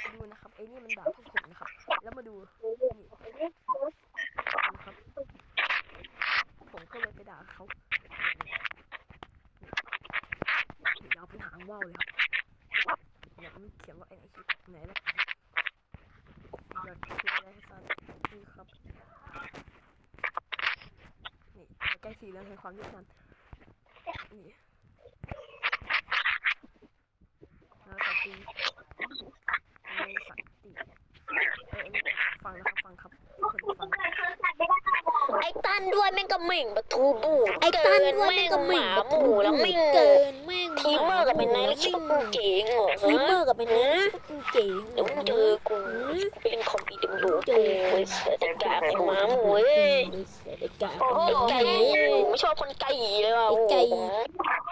ดูนะครับไอ้นี่มันด่าพวกผมนะครับแล้วมาดูนี่นะครับผมก็เลยไปด่าเขายาวเป็นหางว่าวเลยครับเนี่ยมันเขียนว่าไอ้คิดไหนแล้วอยากคิดอะไรให้สั้นนี่ครับนี่ใกล้สีเหลืองแห่งความยุติธรรมนี่นาสติในสันติฟังนะครับฟังครับทุกคนฟัง ไอ้ตั้นด้วยแม่งก็เหม่งประตูบูด ไอ้ตั้นด้วยแม่งก็เหม่ง หมาหมูแล้วแม่ง เกินแม่ง ทีเมอร์กับเป็นนายแล้วคิดว่ากูเก่งเหรอ ทีเมอร์กับเป็นนะกูเจ๋ง เดี๋ยวมึงเจอกูเป็นคอมพิวเตอร์รู้กูเสือแต่กาไอ้หมาหมูเอ้ย ไอ้กา ไอ้ไก่ไม่ชอบคนไก่เลยว่ะ ไอ้ไก่ โ